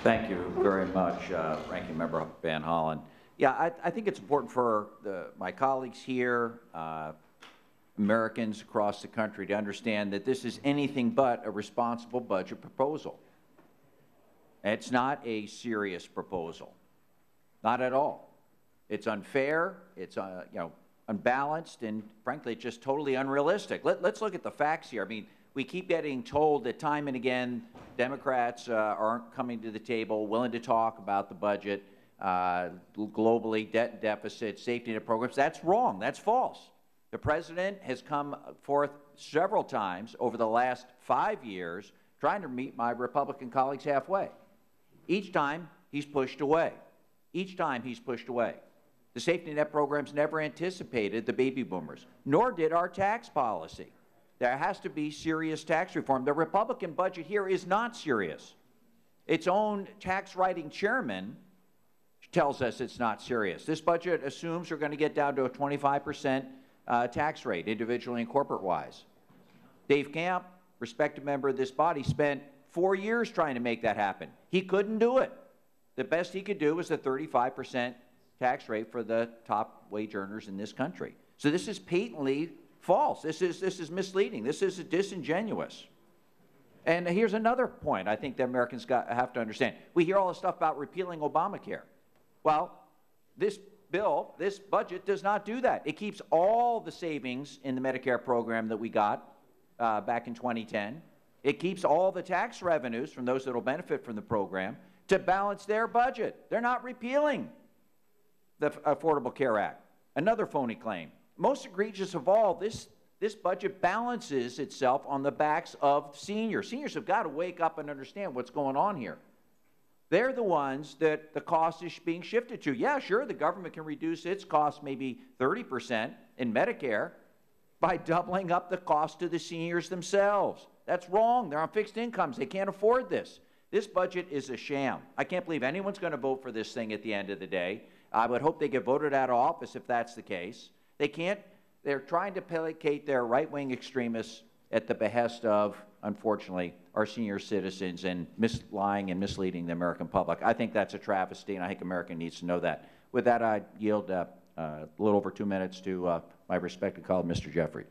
Thank you very much, Ranking Member Van Hollen. Yeah, I think it's important for my colleagues here, Americans across the country, to understand that this is anything but a responsible budget proposal. It's not a serious proposal, not at all. It's unfair, it's unbalanced, and frankly, it's just totally unrealistic. Let's look at the facts here. I mean, we keep getting told that time and again Democrats aren't coming to the table, willing to talk about the budget, globally, debt deficit, safety net programs. That's wrong. That's false. The President has come forth several times over the last 5 years trying to meet my Republican colleagues halfway. Each time he's pushed away. Each time he's pushed away. The safety net programs never anticipated the baby boomers, nor did our tax policy. There has to be serious tax reform. The Republican budget here is not serious. Its own tax-writing chairman tells us it's not serious. This budget assumes we're going to get down to a 25% tax rate, individually and corporate-wise. Dave Camp, respected member of this body, spent 4 years trying to make that happen. He couldn't do it. The best he could do was a 35% tax rate for the top wage earners in this country. So this is patently false. This is misleading. This is disingenuous. And here's another point I think that Americans have to understand. We hear all this stuff about repealing Obamacare. Well, this bill, this budget does not do that. It keeps all the savings in the Medicare program that we got back in 2010. It keeps all the tax revenues from those that will benefit from the program to balance their budget. They're not repealing the Affordable Care Act. Another phony claim. Most egregious of all, this budget balances itself on the backs of seniors. Seniors have got to wake up and understand what's going on here. They're the ones that the cost is being shifted to. Yeah, sure, the government can reduce its cost maybe 30% in Medicare by doubling up the cost to the seniors themselves. That's wrong. They're on fixed incomes. They can't afford this. This budget is a sham. I can't believe anyone's going to vote for this thing at the end of the day. I would hope they get voted out of office if that's the case. They can't. They're trying to placate their right-wing extremists at the behest of, unfortunately, our senior citizens and lying and misleading the American public. I think that's a travesty, and I think America needs to know that. With that, I yield a little over 2 minutes to my respected colleague, Mr. Jeffrey.